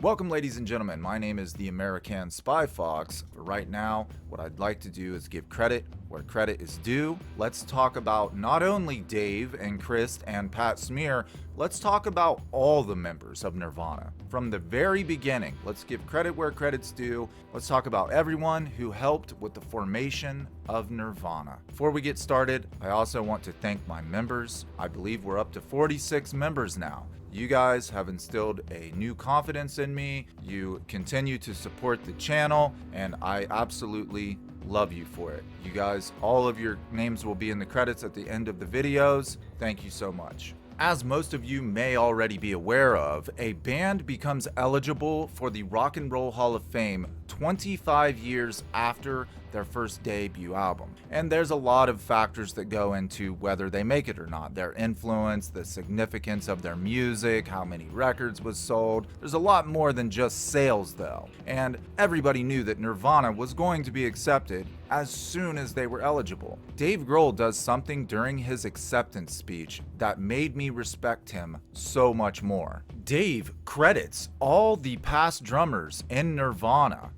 Welcome, ladies and gentlemen. My name is the AmericanSpyFox. Right now, what I'd like to do is give credit where credit is due. Let's talk about not only Dave and Chris and Pat Smear, let's talk about all the members of Nirvana. From the very beginning, let's give credit where credit's due. Let's talk about everyone who helped with the formation of Nirvana. Before we get started, I also want to thank my members. I believe we're up to 46 members now. You guys have instilled a new confidence in me. You continue to support the channel, and I absolutely love you for it. You guys, all of your names will be in the credits at the end of the videos. Thank you so much. As most of you may already be aware of, a band becomes eligible for the Rock and Roll Hall of Fame 25 years after their first debut album. And there's a lot of factors that go into whether they make it or not. Their influence, the significance of their music, how many records was sold. There's a lot more than just sales though. And everybody knew that Nirvana was going to be accepted as soon as they were eligible. Dave Grohl does something during his acceptance speech that made me respect him so much more. Dave credits all the past drummers in Nirvana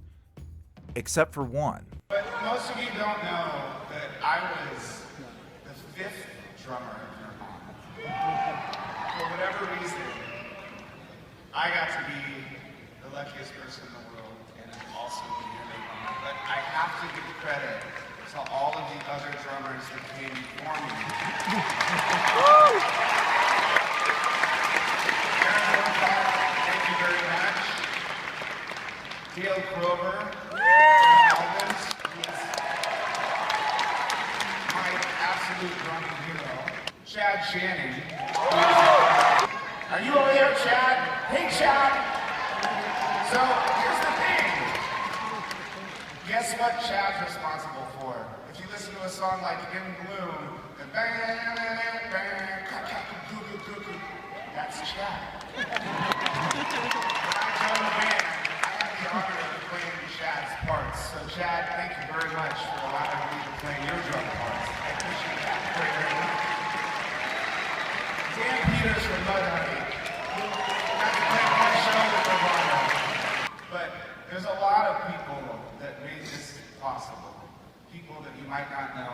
except for one. But most of you don't know that I was the fifth drummer of Nirvana. For whatever reason, I got to be the luckiest person in the world and also be in Nirvana. But I have to give credit to all of the other drummers that came before me. Burkhardt, thank you very much. Crover, drumming hero, Chad Shannon. Are you over there, Chad? Hey, Chad! So, here's the thing. Guess what Chad's responsible for? If you listen to a song like In Bloom, the that's Chad. When I joined the band, I had the honor of playing Chad's parts. So, Chad, thank you very much for allowing me to play your drum parts. I appreciate that very, very much. Dan Peters from Mudhoney. Got to play one show with Nirvana. But there's a lot of people that made this possible. People that you might not know.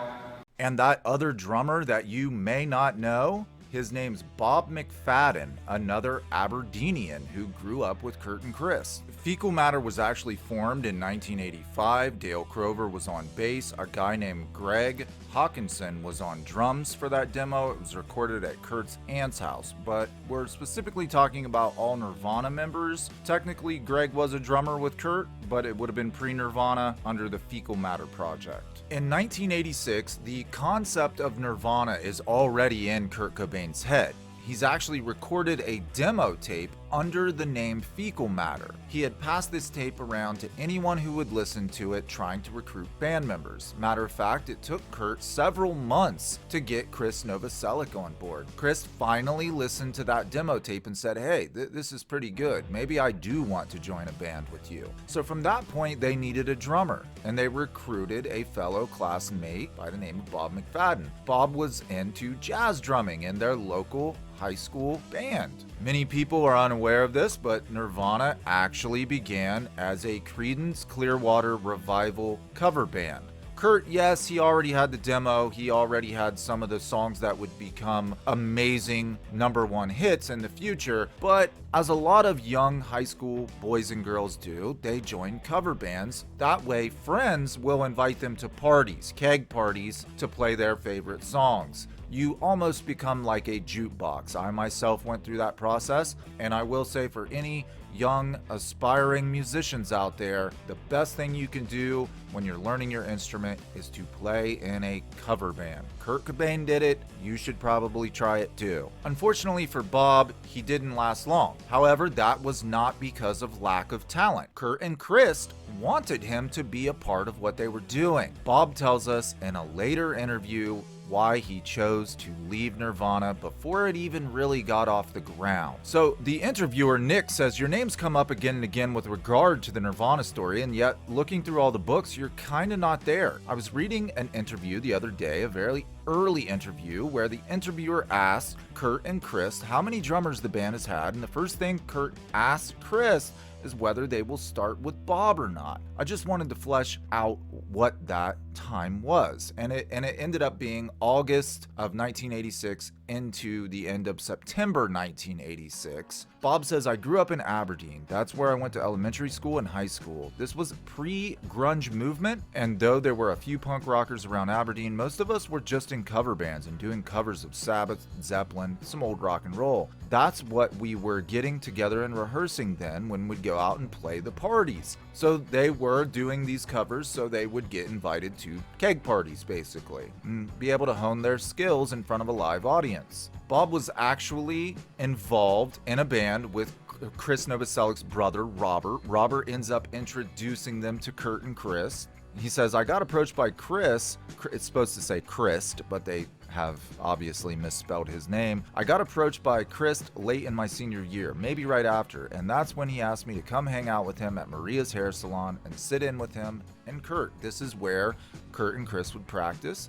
And that other drummer that you may not know? His name's Bob Mcfadden, another Aberdenian who grew up with Kurt and Chris. Fecal Matter was actually formed in 1985. Dale Crover was on bass. A guy named Greg Hawkinson was on drums for that demo. It was recorded at Kurt's aunt's house, but we're specifically talking about all Nirvana members. Technically, Greg was a drummer with Kurt, but it would have been pre-Nirvana under the Fecal Matter project. In 1986, the concept of Nirvana is already in Kurt Cobain's head. He's actually recorded a demo tape under the name Fecal Matter. He had passed this tape around to anyone who would listen to it, trying to recruit band members. Matter of fact, it took Kurt several months to get Chris Novoselic on board. Chris finally listened to that demo tape and said, hey, this is pretty good. Maybe I do want to join a band with you. So from that point, they needed a drummer, and they recruited a fellow classmate by the name of Bob Mcfadden. Bob was into jazz drumming in their local high school band. Many people are unaware of this, but Nirvana actually began as a Creedence Clearwater Revival cover band. Kurt, yes, he already had the demo. He already had some of the songs that would become amazing #1 hits in the future, but as a lot of young high school boys and girls do, they join cover bands. That way, friends will invite them to parties, keg parties, to play their favorite songs. You almost become like a jukebox. I myself went through that process, and I will say for any young aspiring musicians out there, the best thing you can do when you're learning your instrument is to play in a cover band. Kurt Cobain did it, you should probably try it too. Unfortunately for Bob, he didn't last long. However, that was not because of lack of talent. Kurt and Chris wanted him to be a part of what they were doing. Bob tells us in a later interview why he chose to leave Nirvana before it even really got off the ground. So the interviewer, Nick, says your names come up again and again with regard to the Nirvana story, and yet looking through all the books, you're kind of not there. I was reading an interview the other day, a very early interview, where the interviewer asked Kurt and Chris how many drummers the band has had, and the first thing Kurt asked Chris is whether they will start with Bob or not. I just wanted to flesh out what that time was, and it ended up being August of 1986 into the end of September 1986. Bob says, I grew up in Aberdeen. That's where I went to elementary school and high school. This was pre-grunge movement, and though there were a few punk rockers around Aberdeen, most of us were just in cover bands and doing covers of Sabbath, Zeppelin, some old rock and roll. That's what we were getting together and rehearsing then when we'd go out and play the parties. So they were doing these covers so they would get invited to keg parties, basically, and be able to hone their skills in front of a live audience. Bob was actually involved in a band with Chris Novoselic's brother, Robert. Robert ends up introducing them to Kurt and Chris. He says, I got approached by Chris. It's supposed to say Christ, but they have obviously misspelled his name. I got approached by Chris late in my senior year, maybe right after, and that's when he asked me to come hang out with him at Maria's hair salon and sit in with him and Kurt. This is where Kurt and Chris would practice.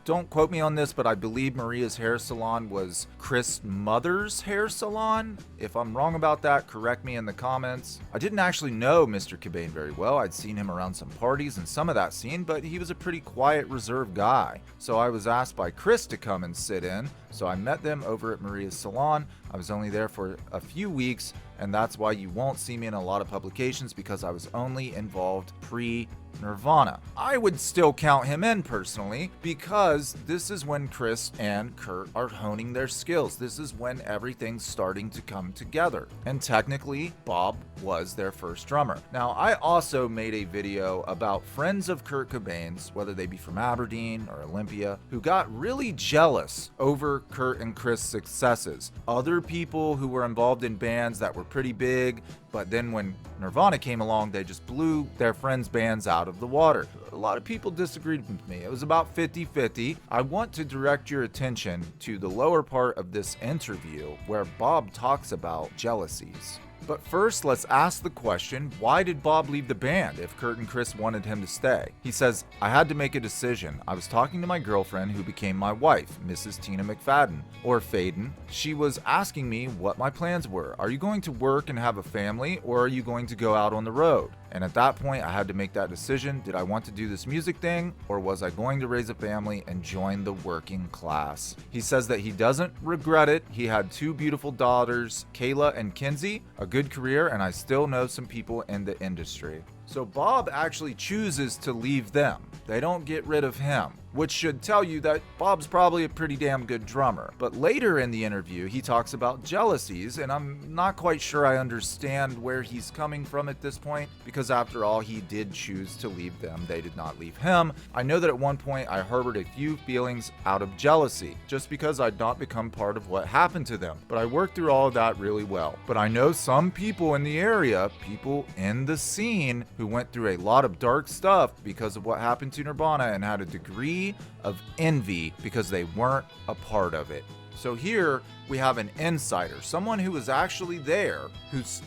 Don't quote me on this, but I believe Maria's hair salon was Chris' mother's hair salon. If I'm wrong about that, correct me in the comments. I didn't actually know Mr. Cobain very well. I'd seen him around some parties and some of that scene, but he was a pretty quiet, reserved guy. So I was asked by Chris to come and sit in. So I met them over at Maria's salon. I was only there for a few weeks, and that's why you won't see me in a lot of publications, because I was only involved pre-Nirvana. I would still count him in personally, because this is when Chris and Kurt are honing their skills. This is when everything's starting to come together. And technically, Bob was their first drummer. Now, I also made a video about friends of Kurt Cobain's, whether they be from Aberdeen or Olympia, who got really jealous over Kurt and Chris' successes. Other people who were involved in bands that were pretty big, but then when Nirvana came along, they just blew their friends' bands out of the water. A lot of people disagreed with me. It was about 50-50. I want to direct your attention to the lower part of this interview where Bob talks about jealousies. But first, let's ask the question, why did Bob leave the band if Kurt and Chris wanted him to stay? He says, I had to make a decision. I was talking to my girlfriend who became my wife, Mrs. Tina Mcfadden, or Faden. She was asking me what my plans were. Are you going to work and have a family, or are you going to go out on the road? And at that point, I had to make that decision. Did I want to do this music thing, or was I going to raise a family and join the working class? He says that he doesn't regret it. He had two beautiful daughters, Kayla and Kinsey, a good career, and I still know some people in the industry. So Bob actually chooses to leave them. They don't get rid of him, which should tell you that Bob's probably a pretty damn good drummer. But later in the interview, he talks about jealousies, and I'm not quite sure I understand where he's coming from at this point, because after all, he did choose to leave them. They did not leave him. I know that at one point I harbored a few feelings out of jealousy, just because I'd not become part of what happened to them. But I worked through all of that really well. But I know some people in the area, people in the scene, who went through a lot of dark stuff because of what happened to Nirvana and had a degree of envy because they weren't a part of it. So here we have an insider, someone who was actually there,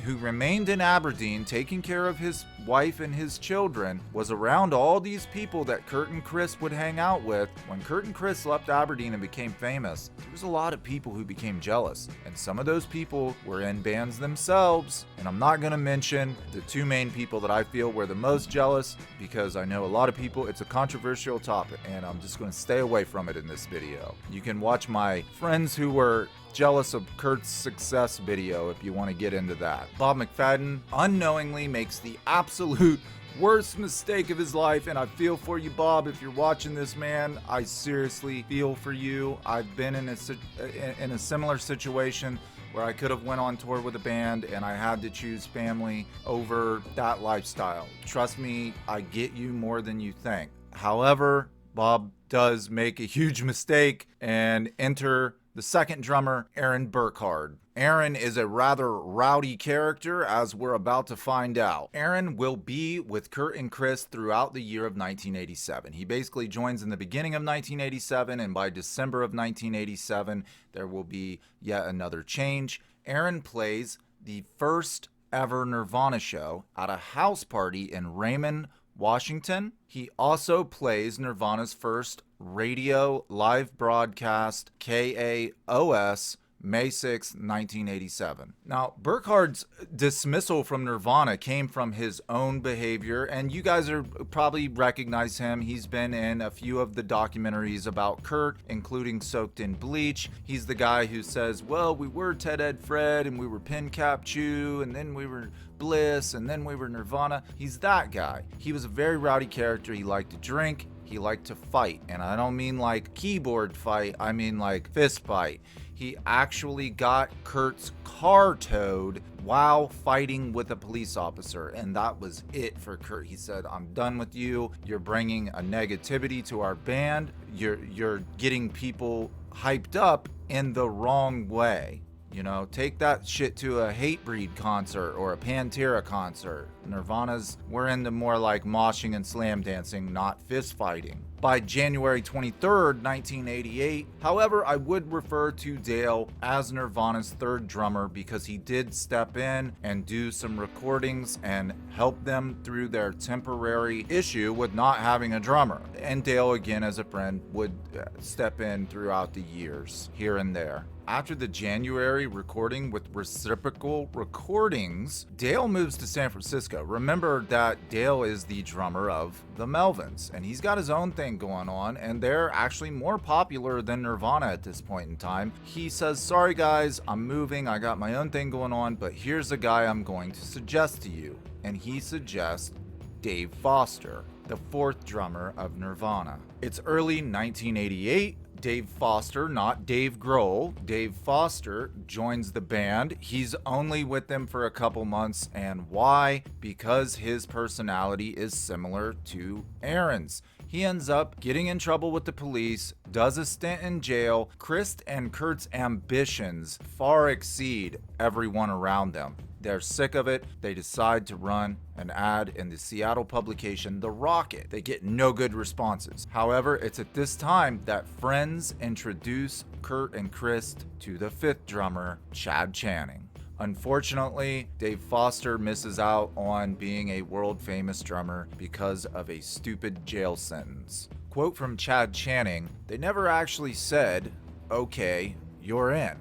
who remained in Aberdeen taking care of his wife and his children, was around all these people that Kurt and Chris would hang out with. When Kurt and Chris left Aberdeen and became famous, there was a lot of people who became jealous, and some of those people were in bands themselves. And I'm not going to mention the two main people that I feel were the most jealous, because I know a lot of people, it's a controversial topic, and I'm just going to stay away from it in this video. You can watch my friends who were jealous of Kurt's success video if you want to get into that. Bob Mcfadden unknowingly makes the absolute worst mistake of his life, and I feel for you, Bob. If you're watching this, man, I seriously feel for you. I've been in a similar situation where I could have went on tour with a band and I had to choose family over that lifestyle. Trust me, I get you more than you think. However, Bob does make a huge mistake and enter the second drummer, Aaron Burkhardt. Aaron is a rather rowdy character, as we're about to find out. Aaron will be with Kurt and Chris throughout the year of 1987. He basically joins in the beginning of 1987, and by December of 1987, there will be yet another change. Aaron plays the first ever Nirvana show at a house party in Raymond, Washington. He also plays Nirvana's first radio live broadcast, KAOS, May 6, 1987. Now, Burkhardt's dismissal from Nirvana came from his own behavior, and you guys are probably recognize him. He's been in a few of the documentaries about Kurt, including Soaked in Bleach. He's the guy who says, well, we were Ted Ed Fred, and we were Pin Cap Chew, and then we were Bliss, and then we were Nirvana. He's that guy. He was a very rowdy character. He liked to drink. He liked to fight. And I don't mean like keyboard fight. I mean like fist fight. He actually got Kurt's car towed while fighting with a police officer, and that was it for Kurt. He said, I'm done with you. You're bringing a negativity to our band. You're getting people hyped up in the wrong way. You know, take that shit to a Hatebreed concert or a Pantera concert. Nirvana's, we're into more like moshing and slam dancing, not fist fighting. By January 23rd, 1988, however, I would refer to Dale as Nirvana's third drummer because he did step in and do some recordings and help them through their temporary issue with not having a drummer. And Dale, again, as a friend, would step in throughout the years, here and there. After the January recording with Reciprocal Recordings, Dale moves to San Francisco. Remember that Dale is the drummer of the Melvins, and he's got his own thing going on, and they're actually more popular than Nirvana at this point in time. He says, sorry guys, I'm moving, I got my own thing going on, but here's a guy I'm going to suggest to you. And he suggests Dave Foster, the fourth drummer of Nirvana. It's early 1988. Dave Foster, not Dave Grohl, Dave Foster joins the band. He's only with them for a couple months, and why? Because his personality is similar to Aaron's. He ends up getting in trouble with the police, does a stint in jail. Chris and Kurt's ambitions far exceed everyone around them. They're sick of it. They decide to run an ad in the Seattle publication The Rocket. They get no good responses. However, it's at this time that friends introduce Kurt and Chris to the fifth drummer, Chad Channing. Unfortunately, Dave Foster misses out on being a world-famous drummer because of a stupid jail sentence. Quote from Chad Channing, they never actually said, okay, you're in.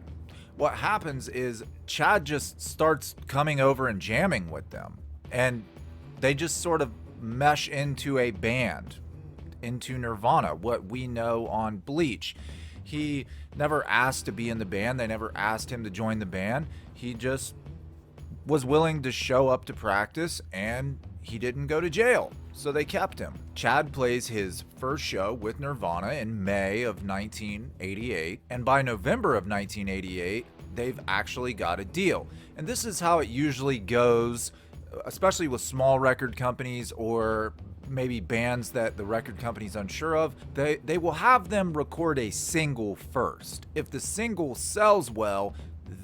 What happens is Chad just starts coming over and jamming with them, and they just sort of mesh into a band, into Nirvana, what we know on Bleach. He never asked to be in the band. They never asked him to join the band. He just was willing to show up to practice, and he didn't go to jail, so they kept him. Chad plays his first show with Nirvana in May of 1988, and by November of 1988, they've actually got a deal. And this is how it usually goes, especially with small record companies or maybe bands that the record company's unsure of. They will have them record a single first. If the single sells well,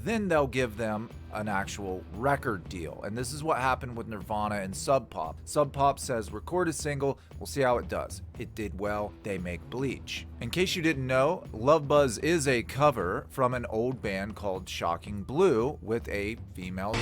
then they'll give them an actual record deal. And this is what happened with Nirvana and SubPop. SubPop says, record a single, we'll see how it does. It did well, they make Bleach. In case you didn't know, Love Buzz is a cover from an old band called Shocking Blue with a female.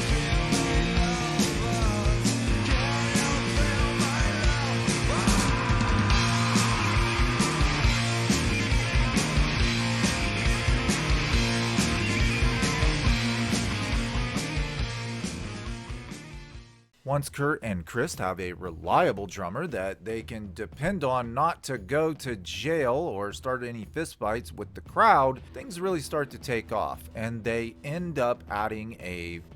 Once Kurt and Chris have a reliable drummer that they can depend on not to go to jail or start any fistfights with the crowd, things really start to take off, and they end up adding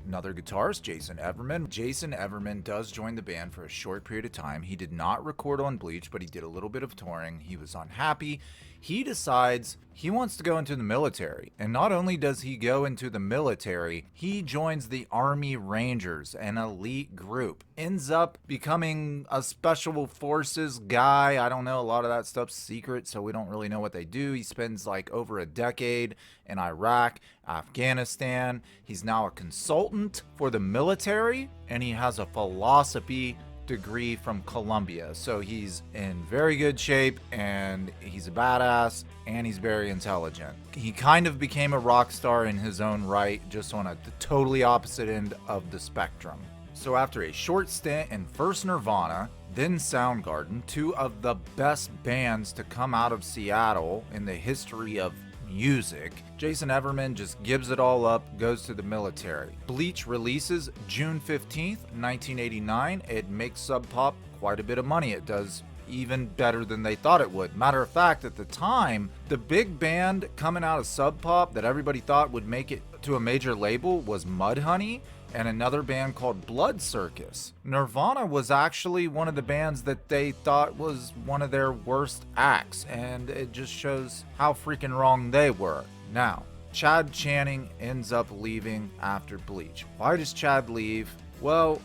another guitarist, Jason Everman. Jason Everman does join the band for a short period of time. He did not record on Bleach, but he did a little bit of touring. He was unhappy. He decides he wants to go into the military. And not only does he go into the military, he joins the Army Rangers, an elite group. Ends up becoming a special forces guy. I don't know, a lot of that stuff's secret, so we don't really know what they do. He spends like over a decade in Iraq, Afghanistan. He's now a consultant for the military, and he has a philosophy degree from Columbia. So he's in very good shape, and he's a badass, and he's very intelligent. He kind of became a rock star in his own right, just on the totally opposite end of the spectrum. So after a short stint in first Nirvana, then Soundgarden, two of the best bands to come out of Seattle in the history of music. Jason Everman just gives it all up, goes to the military. Bleach releases June 15th, 1989. It makes SubPop quite a bit of money. It does even better than they thought it would. Matter of fact, at the time, the big band coming out of SubPop that everybody thought would make it to a major label was Mudhoney and another band called Blood Circus. Nirvana was actually one of the bands that they thought was one of their worst acts, and it just shows how freaking wrong they were. Now, Chad Channing ends up leaving after Bleach. Why does Chad leave? Well,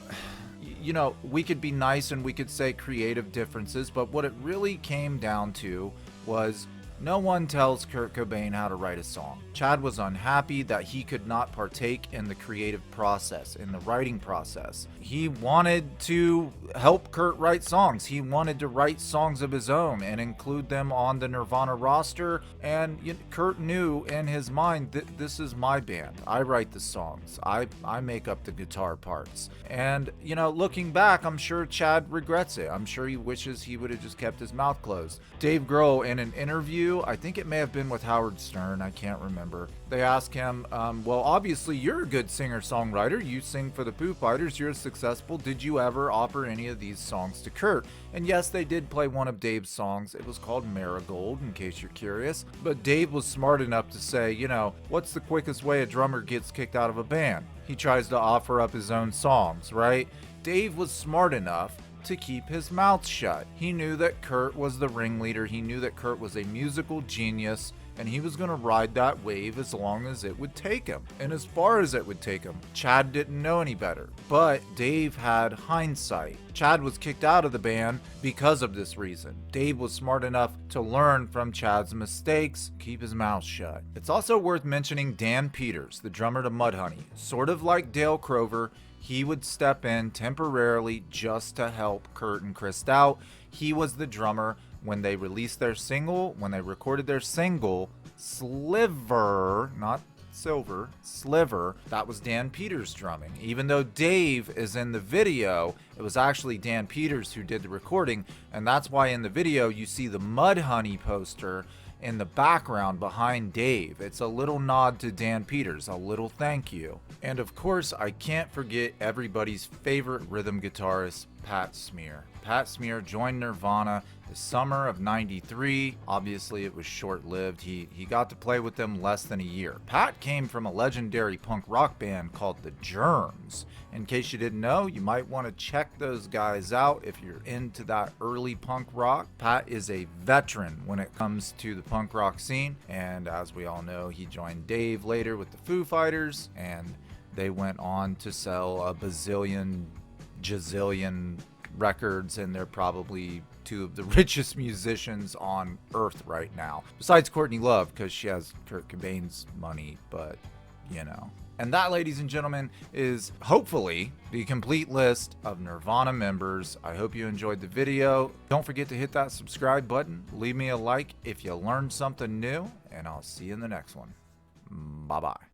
you know, we could be nice and we could say creative differences, but what it really came down to was no one tells Kurt Cobain how to write a song. Chad was unhappy that he could not partake in the creative process, in the writing process. He wanted to help Kurt write songs. He wanted to write songs of his own and include them on the Nirvana roster. And Kurt knew in his mind that this is my band. I write the songs. I make up the guitar parts. And, you know, looking back, I'm sure Chad regrets it. I'm sure he wishes he would have just kept his mouth closed. Dave Grohl, in an interview, I think it may have been with Howard Stern, I can't remember. They asked him, well, obviously you're a good singer-songwriter. You sing for the Foo Fighters. You're successful. Did you ever offer any of these songs to Kurt? And yes, they did play one of Dave's songs. It was called Marigold, in case you're curious. But Dave was smart enough to say, you know, what's the quickest way a drummer gets kicked out of a band? He tries to offer up his own songs, right? Dave was smart enough to keep his mouth shut. He knew that Kurt was the ringleader. He knew that Kurt was a musical genius, and he was going to ride that wave as long as it would take him, and as far as it would take him. Chad didn't know any better, but Dave had hindsight. Chad was kicked out of the band because of this reason. Dave was smart enough to learn from Chad's mistakes, keep his mouth shut. It's also worth mentioning Dan Peters, the drummer to Mudhoney. Sort of like Dale Crover, he would step in temporarily just to help Kurt and Chris out. He was the drummer when they released their single, when they recorded their single, Sliver, not Silver, Sliver. That was Dan Peters drumming. Even though Dave is in the video, it was actually Dan Peters who did the recording, and that's why in the video you see the Mudhoney poster in the background behind Dave. It's a little nod to Dan Peters, a little thank you. And of course, I can't forget everybody's favorite rhythm guitarist, Pat Smear. Pat Smear joined Nirvana the summer of '93. Obviously, it was short-lived. He got to play with them less than a year. Pat came from a legendary punk rock band called The Germs. In case you didn't know, you might want to check those guys out if you're into that early punk rock. Pat is a veteran when it comes to the punk rock scene, and as we all know, he joined Dave later with the Foo Fighters, and they went on to sell a bazillion, gazillion records, and they're probably two of the richest musicians on earth right now, besides Courtney Love, because she has Kurt Cobain's money, but you know. And that, ladies and gentlemen, is hopefully the complete list of Nirvana members. I hope you enjoyed the video. Don't forget to hit that subscribe button, leave me a like if you learned something new, and I'll see you in the next one. Bye bye.